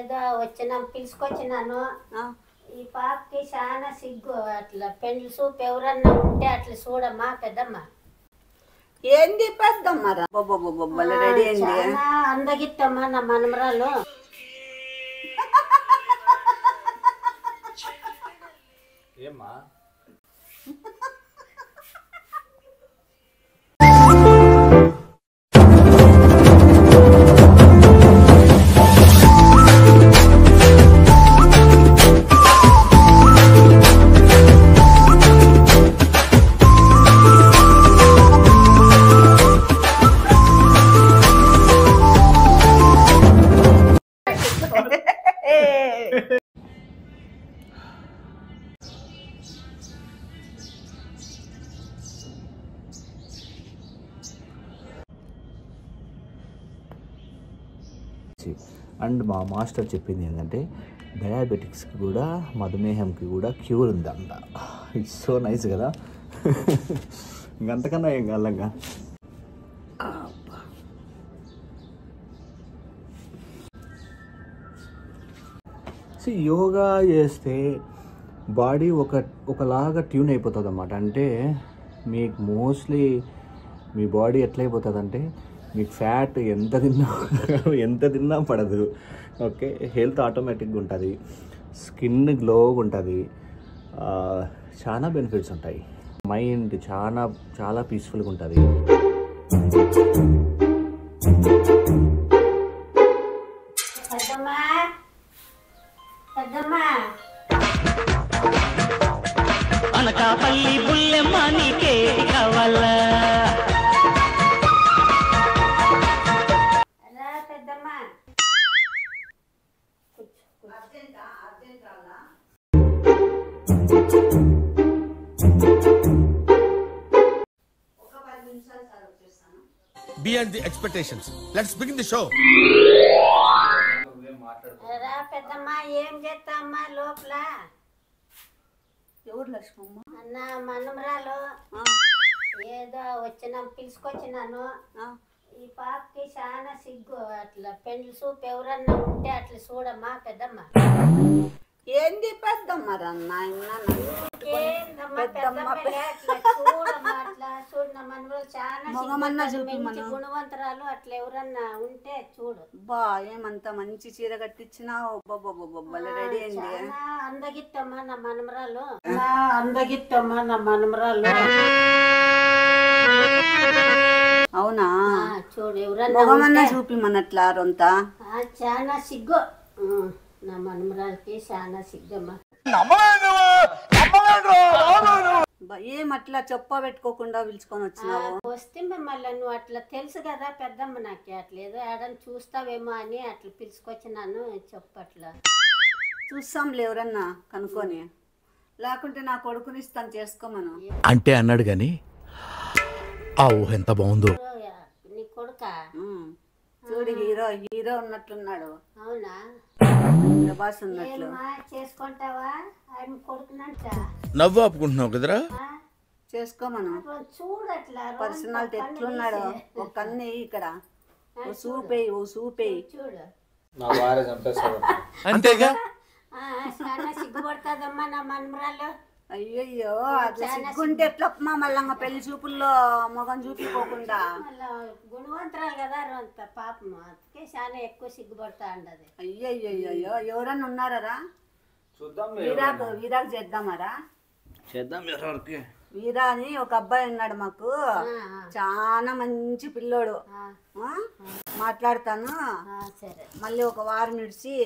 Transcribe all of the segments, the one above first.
ఏదో వచ్చినాం పిలుచుకొచ్చినాను. ఈ పాపకి చాలా సిగ్గు. అట్లా పెళ్లి చూపు ఎవరన్నా ఉంటే అట్లా చూడమ్మా పెద్దమ్మ. ఏంది పెద్దమ్మ రెడీ అయింది. అందగిత్తమ్మా నా మనమరాలు. ఏమ్మా అండ్ మా మాస్టర్ చెప్పింది ఏంటంటే డయాబెటిక్స్కి కూడా మధుమేహంకి కూడా క్యూర్ ఉందంట. ఇట్స్ సో నైస్ కదా. ఇంకంతకన్నా ఏం కాలంగా. సో యోగా చేస్తే బాడీ ఒకలాగా ట్యూన్ అయిపోతుంది అన్నమాట. అంటే మీకు మోస్ట్లీ మీ బాడీ ఎట్లయిపోతుంది, మీకు ఫ్యాట్ ఎంత తిన్నా పడదు. ఓకే, హెల్త్ ఆటోమేటిక్గా ఉంటుంది, స్కిన్ గ్లోగా ఉంటుంది, చాలా బెనిఫిట్స్ ఉంటాయి. మైండ్ చాలా పీస్ఫుల్గా ఉంటుంది. అనకాపల్లి బుల్లెమ్మ నీకే కావాలా? Beyond the expectations. Let's begin the show. రా పెద్దమ్మా, ఏం చేస్తామ్మా లోపల? ఎవరు లక్ష్మమ్మ? అన్న మనమరాలు. ఏదో వచ్చినాం పిలుచుకొచ్చినాను. ఈ పాపకి చాలా సిగ్గు. అట్లా పెళ్లి చూపు ఎవరన్నా ఉంటే అట్లా చూడమ్మా పెద్దమ్మ. ఏంది పెద్దమ్మ గుణవంతరాలు అట్లా ఎవరన్నా ఉంటే చూడు. బా ఏమంత మంచి చీర కట్టించినావు. రెడీ అయింది. అందగిత్తమ్మా నా మనమరాలు. అందగిత్తమ్మా నా మనమరాలు. అవునా? చూడు ఎవరన్నా చూపిమన్నట్లా రొంత. చాలా సిగ్గు నా మనమరాలకి, చాలా సిగ్గమ్మా. ఏమట్లా చెప్ప పెట్టుకోకుండా పిలుచుకొని వచ్చినావు? వస్తే మళ్ళీ నువ్వు అట్లా తెలుసు కదా పెద్దమ్మ, నాకు అట్లా ఏదో ఏడని చూస్తావేమో అని అట్లా పిలుచుకొచ్చినాను. చెప్పట్లా చూస్తాంలే ఎవరన్నా కనుక్కొని, లేకుంటే నా కొడుకుని ఇస్తాను చేసుకోమను అంటే అన్నాడు గాని ఆ ఊహ ఎంత బాగుందో. నీ కొడుకా? చూడు హీరో ఉన్నట్లున్నాడు. అవునా? ప్రభాస్ ఉన్నట్లు. చేసుకుంటావా? ఆయన కొడుకునంట. నవ్వు ఆపుకుంటున్నావు కదరా? చేసుకోమను. చూడట్లా పర్సనాలిటీ ఎట్లున్నాడు. ఒక కన్ను ఇక్కడ, ఓ సూపేయి చూడు. నా భార్య చంపేస్తాడు అంతేగా. చాలా సిగ్గుపడుతుందమ్మా నా మనమరాలు. అయ్యయ్యో, అట్లా సిగ్గుంటే ఎట్లమ్మా మళ్ళా పెళ్లి చూపుల్లో మొగం చూపిపోకుండా. గుణవంతరాలు కదా అంత పాపం, అందుకే చాలా ఎక్కువ సిగ్గుపడతా ఉండదు. అయ్యయ్యో, ఎవరన్నా ఉన్నారా? చూద్దాం. వీరాకు చేద్దామరా? చేద్దాం. ఎవరికి? వీరా అని ఒక అబ్బాయి ఉన్నాడు మాకు, చాలా మంచి పిల్లోడు. మాట్లాడతాను, మళ్ళీ ఒక వారం విడిచి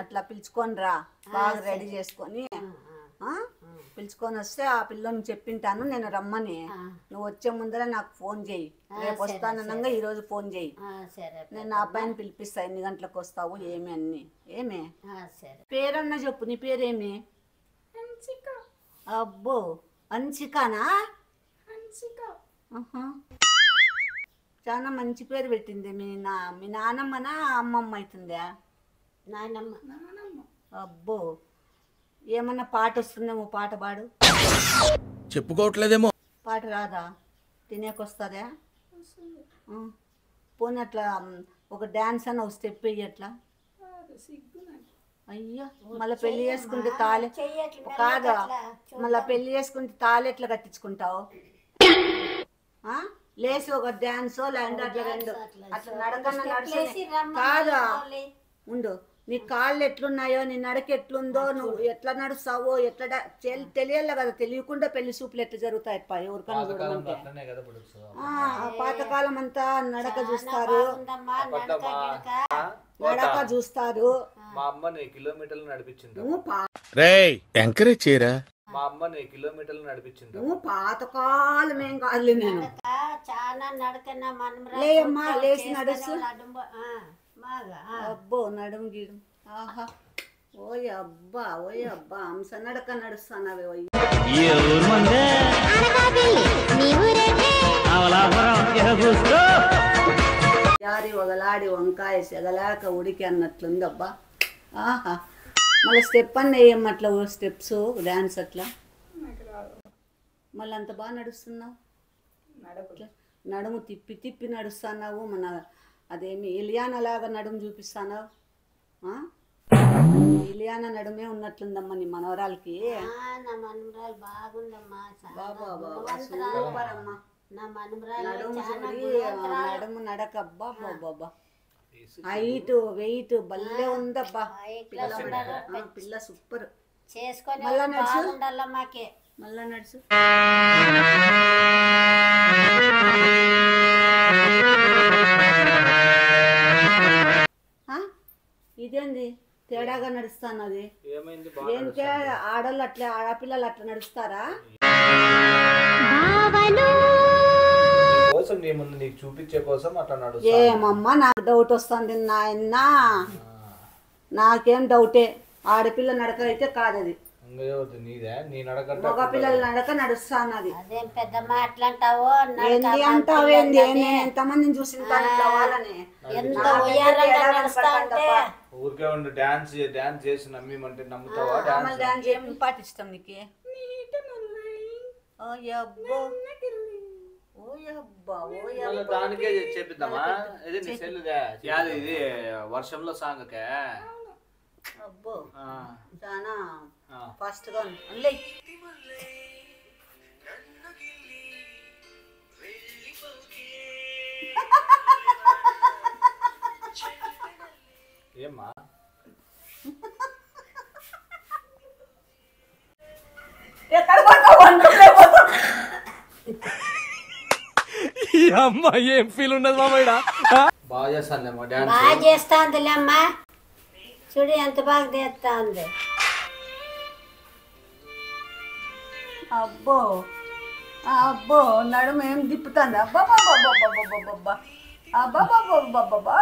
అట్లా పిలుచుకొని రా, బాగా రెడీ చేసుకొని పిలుచుకొని వస్తే ఆ పిల్లని చెప్పింటాను నేను రమ్మని. నువ్వు వచ్చే ముందర నాకు ఫోన్ చేయి. రేపు వస్తానన్నా ఈ రోజు ఫోన్ చేయి. నేను ఆ అబ్బాయిని పిలిపిస్తా. ఎన్ని గంటలకు వస్తావు ఏమి అన్ని. ఏమే పేరన్నా చెప్పు. నీ పేరేమి? అబ్బో, అంచికానా? చాలా మంచి పేరు పెట్టింది. మీ నానమ్మనా అమ్మమ్మ అవుతుందా? నాయనమ్మ. అబ్బో, ఏమన్నా పాట వస్తుందేమో, పాట పాడు. చెప్పుకోవట్లేదేమో. పాట రాదా? తినేకొస్తుందా? పోనీ అట్లా ఒక డాన్స్ అని ఒక స్టెప్ వేయి. అట్లా అయ్యో మళ్ళీ పెళ్లి చేసుకుంటే తాళి చెయ్యట్లు కాదు అట్లా మళ్ళీ పెళ్లి చేసుకుంటే తాళి ఎట్లా కట్టించుకుంటావు లేసి ఒక డాన్సో లేదంటే అట్లా రెండు అట్లా నడకన్నా నడిచి కాదా ఉండు నీ కాళ్ళు ఎట్లున్నాయో నీ నడక ఎట్లుందో నువ్వు ఎట్లా నడుస్తావో ఎట్లా తెలియాలి కదా తెలియకుండా పెళ్లి చూపులు ఎట్లా జరుగుతాయి ఎవరికన్నా చూడమంటే పాతకాలం అంతా నడక చూస్తారు నడక చూస్తారు మా అమ్మని కిలోమీటర్లు నడిపించింది రేయ్ ఎంకరేజ్ చేయరా మా అమ్మని కిలోమీటర్లు నడిపించింది నువ్వు పాతకాలం ఏం కాదులే నేను చాలా నడకన్నా లేమ్మా లేచి నడుస్తూ అబ్బో నడుము గీడు ఆహా ఓయ్ అబ్బా హంస నడక నడుస్తానవే యారి ఒకలాడి వంకాయ సెగలాక ఉడికి అన్నట్లుంది అబ్బా ఆహా మళ్ళీ స్టెప్ అన్న వేయమ్మట్లా స్టెప్స్ డాన్స్ అట్లా మళ్ళీ అంత బాగా నడుస్తున్నావు నడుము తిప్పి తిప్పి నడుస్తున్నావు మన అదేమి ఇలియానా లాగా నడుము చూపిస్తున్నావు ఇలియానా నడుమే ఉన్నట్లుందమ్మా నీ మనవరాలకి నా మనమరాలు బాగుందమ్మా బాబా సూపర్ అమ్మా నా మనమరాలు నడుము నడక అబ్బా బాబా హైట్ వెయిట్ భలే ఉందబ్బా పిల్ల సూపర్ చేసుకొని మళ్ళా నడుచు మాకే మళ్ళా నడుచు ఇదేంది తేడాగా నడుస్తానది ఏంటే ఆడోళ్ళు అట్లా ఆడపిల్లలు అట్లా నడుస్తారా కోసం నీ ముందు నీకు చూపించే కోసం అట్లా నడుస్తా ఏమమ్మా నాకు డౌట్ వస్తుంది నాయన నాకేం డౌటే ఆడపిల్ల నడక అయితే కాదది నీదే నీ నడక మగపిల్లల నడక నడుస్తానది అదేం పెద్ద మాటలంటావో ఏంది అంటావేంది నేను ఎంతమందిని చూసింటాను వాళ్ళని ఎంత ఉయ్యారంగా నడుస్తా అంటే ఊరికే ఉండు డాన్స్ చేసి నమ్మిమంటే నమ్ముతావా డాన్స్ ఏం పాటిస్తాం నీకు దానికే చెప్పిద్దామా ఇది నీ సెల్లుదే యాది ఇది వర్షంలో సాంగకే అబ్బో చాలా ఫాస్ట్ గా ఉంది ఏమ్మా ఈ అమ్మాయి ఏం ఫీల్ ఉండదు మామయ్య బాగా చేస్తానులేమ్మా డాన్స్ బాగా చేస్తాందిలే అమ్మా చూడు ఎంత బాగా చేస్తా ఉంది అబ్బో అబ్బో నడుము ఏం తిప్పుతుంది అబ్బా అబ్బా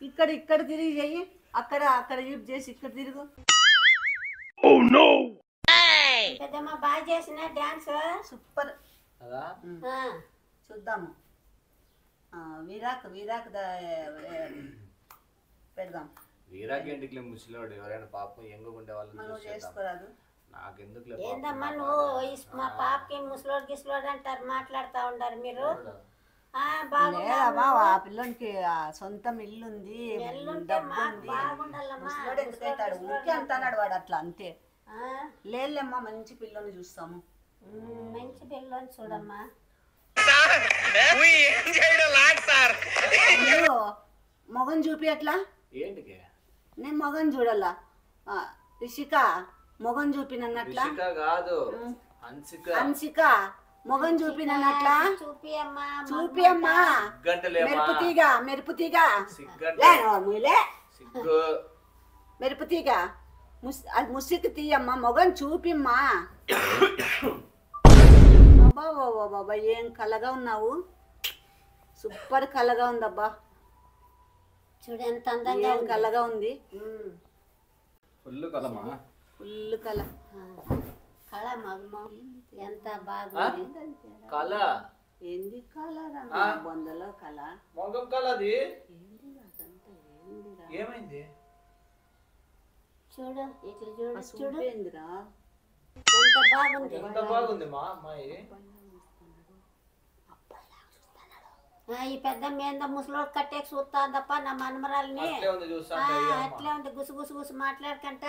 ఇక్కడ తిరిగి చెయ్యి అక్కడ యూజ్ చేసి ఇక్కడ తిరుగు పెద్దమ్మ బాగా చేసిన డాన్స్ సూపర్ కదా చూద్దాము వీరాక్ పెడదాం వీరాకేంటికి ముసలివాడు ఎవరైనా పాపం ఎంగుండే వాళ్ళు చేసుకోరాదు నాకెందుకు ఏందమ్మా నువ్వు మా పాపకి ముసలోడు గిసలోడు అంటారు మాట్లాడుతూ ఉండారు మీరు ఆ పిల్లోనికి సొంతం ఇల్లు ఉంది డబ్బు ఉంది ముసలోడు ఎందుకైతాడు ఊరికే అంటున్నాడు వాడు అట్లా అంతే లేదమ్మా మంచి పిల్లని చూస్తాము మంచి పిల్లని చూడమ్మా మొగన్ చూపి అట్లా ఏంటికి నేను మొగన్ చూడాలా రిషిక మొగన్ చూపినట్లా కాదు హన్సిక మొగన్ చూపినట్లా చూపి అమ్మా మెరుపుతీగా మెరుపుతీగా ముసికి తీయమ్మా మొగన్ చూపిమ్మా బాబా ఏం కలగా ఉన్నావు సూపర్ కలగా ఉందబ్బా చూడు ఎంత అందంగా కలగా ఉంది ఫుల్ కలమా ఫుల్ కల కళ మగమ్మ ఎంత బాగుంది కళ ఏంది కళ బొందలో కళ మొగం కళ అది ఏమైంది చూడు ఇట్లా చూడు చూడు ఏందిరా ఎంత బాగుంది ఎంత బాగుంది మా అమ్మాయి ఈ పెద్ద మీద ముసలోడు కట్టేకి చూస్తాందప్ప నా మనమరాల్ని. అట్లే ఉంది చూస్తా అట్లే ఉంది గుసు గుసు గుసు మాట్లాడకంట.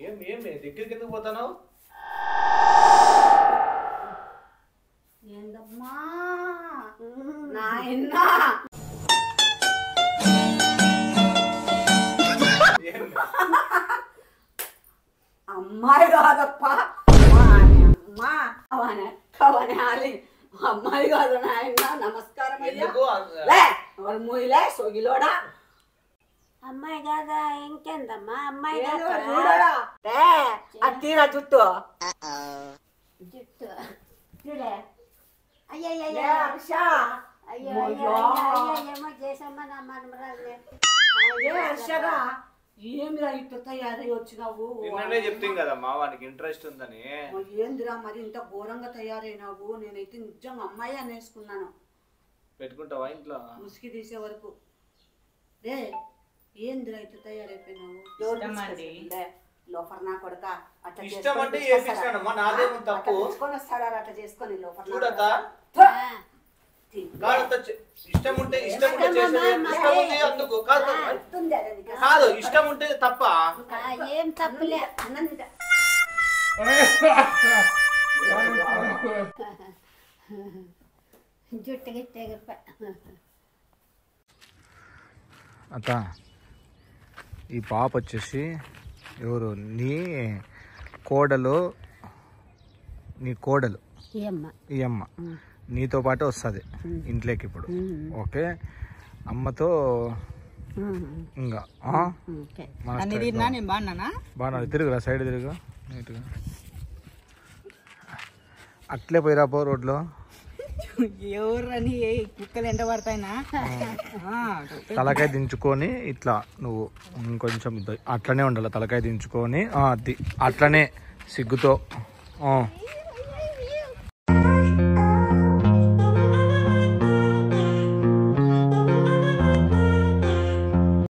ఏం ఏం దగ్గరికి ఎందుకు పోతాను? ఏందమ్మా నాయనా అమ్మాయి కాదప్ప అమ్మా అవనాలి అమ్మాయి కాదు నాయన. నమస్కారం అయ్యా. ఎవరు మూయిలే సొగిలోడా అమ్మాయి కాదా ఇంకేందమ్మా అమ్మాయి అత్తీరా జుట్టు జుట్టు చూడే. అయ్యో ఏమో చేసమ్మా నా మనమరాల్ని. ఏమిరా ఇట్టు తయారై వచ్చినావు? నిన్ననే చెప్తాం కదమ్మా వానికి ఇంట్రెస్ట్ ఉందని. ఏందిరా మరి ఇంత ఘోరంగా తయారైనావు? నేనైతే నిజంగా అమ్మాయి అనేసుకున్నాను. పెట్టుకుంటావా ఇంట్లో? ముసుగు తీసే వరకు రే ఏందిరా ఇట్లా తయారైపోయినావు? లోఫర్ నా కొడుక అట్లా ఇష్టం అంటే ఏపిస్తానమ్మా, నాదేమో తప్పు. చేసుకొని వస్తారా అట్లా చేసుకొని లోఫర్ చూడతా ఇష్టం ఉంటే ఇష్టం ఉంటే అందుకు కాదు కాదు ఇష్టం ఉంటే తప్ప ఏం తప్పులే. జుట్టు గిట్టే అత్త ఈ పాప వచ్చేసి ఎవరు నీ కోడలు ఈ అమ్మ నీతో పాటు వస్తుంది ఇంట్లోకి ఇప్పుడు. ఓకే అమ్మతో ఇంకా బాగా తిరుగురా సైడ్ తిరుగు నీట్గా అట్లే పోయిరా పో రోడ్లో. ఎవరని కుక్కలు ఎంట పడతాయినా తలకాయ దించుకొని ఇట్లా నువ్వు ఇంకొంచెం అట్లనే ఉండాలి. తలకాయ దించుకొని అట్లనే సిగ్గుతో